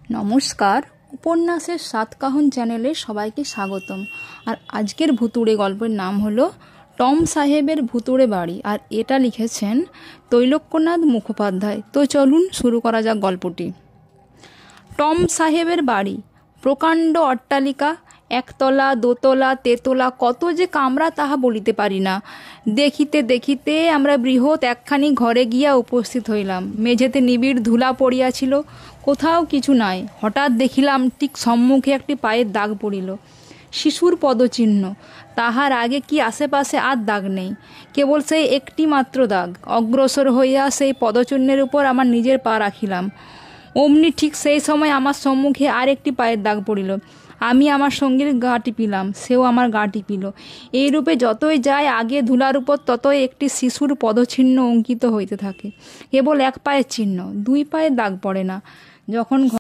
নমস্কার, উপন্যাসের সাতকাহন চ্যানেলে সবাইকে স্বাগতম। আর আজকের ভুতুড়ে গল্পের নাম হলো টম সাহেবের ভুতুড়ে বাড়ি, আর এটা লিখেছেন তৈলক্যনাথ মুখোপাধ্যায়। তো চলুন শুরু করা যাক গল্পটি। টম সাহেবের বাড়ি প্রকাণ্ড অট্টালিকা, একতলা, দোতলা, তেতলা, কত যে কামরা তাহা বলিতে পারি না। দেখিতে দেখিতে আমরা বৃহৎ একখানি ঘরে গিয়া উপস্থিত হইলাম। মেঝেতে নিবিড় ধুলা পড়িয়াছিল, কোথাও কিছু নাই। হঠাৎ দেখিলাম ঠিক সম্মুখে একটি পায়ের দাগ পড়িল, শিশুর পদচিহ্ন। তাহার আগে কি আশেপাশে আর দাগ নেই, কেবল সেই একটি মাত্র দাগ। অগ্রসর হইয়া সেই পদচিহ্নের উপর আমার নিজের পা রাখিলাম। অমনি ঠিক সেই সময় আমার সম্মুখে আর একটি পায়ের দাগ পড়িল। আমি আমার সঙ্গীর গা টিপিলাম, সেও আমার গা টিপিল। এইরূপে যতই যায় আগে ধুলার উপর ততই একটি শিশুর পদচিহ্ন অঙ্কিত হইতে থাকে। কেবল এক পায়ের চিহ্ন, দুই পায়ের দাগ পড়ে না। যখন